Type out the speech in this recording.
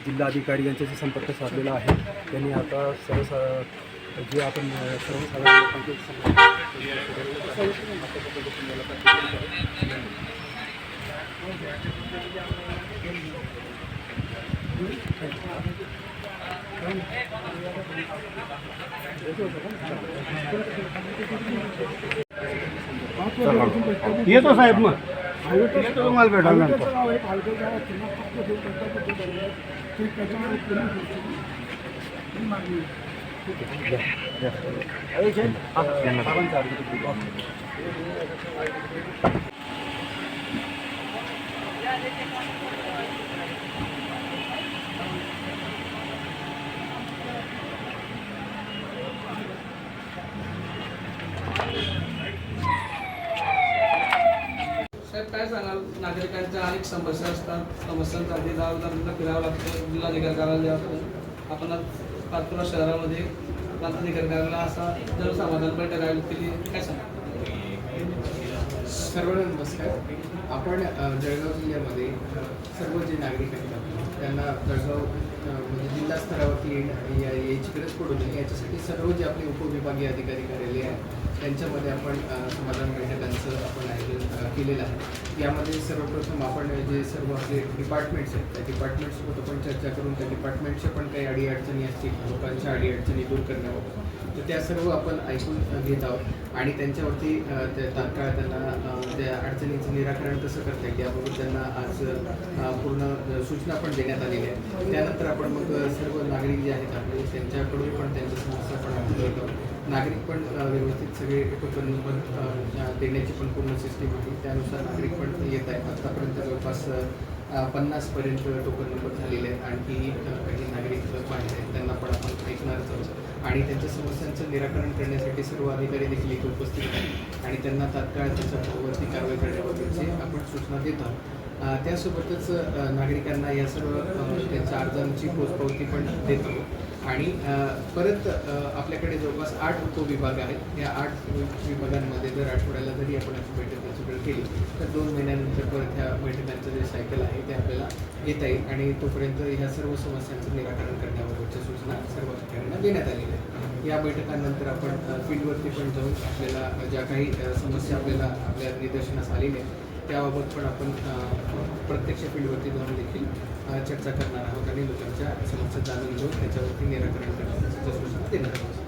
जिल्हाधिकारी यांच्याशी संपर्क साधलेला आहे. त्यांनी आता जे आपण सर्वसाधारण लोकांचे येतो साहेब मग तुम्हाला भेटायला साहेब काय सांगाल, नागरिकांच्या अनेक समस्या असतात, समस्यांसाठी जबाबदारीला फिरावं लागतं. जिल्हाधिकारी कार्यालयात आपण पाचपुरा शहरामध्ये प्रांताधिकारी कार्यालयाला असा जनसमाधान बैठक आयोजित केली, काय सांगा? सर्वांना नमस्कार. आपण जळगाव जिल्ह्यामध्ये सर्व जे नागरिक आहेत त्यांना जळगाव म्हणजे जिल्हा स्तरावरती यायची गरज पडू नये याच्यासाठी सर्व जे आपले उपविभागीय अधिकारी कार्यालय आहे त्यांच्यामध्ये आपण समाधान बैठकांचं आपण आयोजन केलेलं आहे. यामध्ये सर्वप्रथम आपण जे सर्व आपले डिपार्टमेंट्स आहेत त्या डिपार्टमेंट्ससोबत आपण चर्चा करून त्या डिपार्टमेंटच्या पण काही अडीअडचणी असतील, लोकांच्या अडीअडचणी दूर करण्यावर, तर त्या सर्व आपण ऐकून घेत आहोत आणि त्यांच्यावरती तात्काळ त्यांना त्या अडचणीचं निराकरण कसं करता येईल याबाबत त्यांना आज पूर्ण सूचना पण देण्यात आलेल्या आहेत. त्यानंतर आपण मग सर्व नागरिक जे आहेत आपले त्यांच्याकडून पण त्यांच्या समस्या पण आपण घेत आहोत. नागरिक पण व्यवस्थित सगळे टोकन नंबर देण्याची पण पूर्ण सिस्टीम आहे, त्यानुसार नागरिक पण येत आहेत. आतापर्यंत जवळपास 50पर्यंत टोकन नंबर झालेले आहेत. आणखी काही नागरिक बाहेर आहेत त्यांना पण आपण ऐकणारच आहोत आणि त्यांच्या समस्यांचं निराकरण करण्यासाठी सर्व अधिकारी देखील इथे उपस्थित आहेत आणि त्यांना तात्काळ त्याच्यावरती कारवाई करण्याबाबतची आपण सूचना देत आहोत. त्यासोबतच नागरिकांना या सर्व त्यांच्या अर्जांची पोचपावती पण देत आहोत आणि परत आपल्याकडे जवळपास 8 उपविभाग आहेत. या 8 विभागांमध्ये दर आठवड्याला जरी आपण अशी बैठक केली तर 2 महिन्यानंतर परत ह्या बैठकांचं जे सायकल आहे ते आपल्याला घेता येईल आणि तोपर्यंत ह्या सर्व समस्यांचं निराकरण करण्याबाबतच्या सूचना सर्व अधिकाऱ्यांना देण्यात आलेल्या आहेत. या बैठकांनंतर आपण फील्डवरती पण जाऊन आपल्याला ज्या काही समस्या आपल्याला आपल्या निदर्शनास आलेल्या आहेत त्याबाबत पण आपण प्रत्यक्ष फील्डवरती जाऊन देखील चर्चा करणार आहोत आणि लोकांच्या समस्या जाणून घेऊन त्याच्यावरती निराकरण करण्याच्या सूचना देणार आहोत.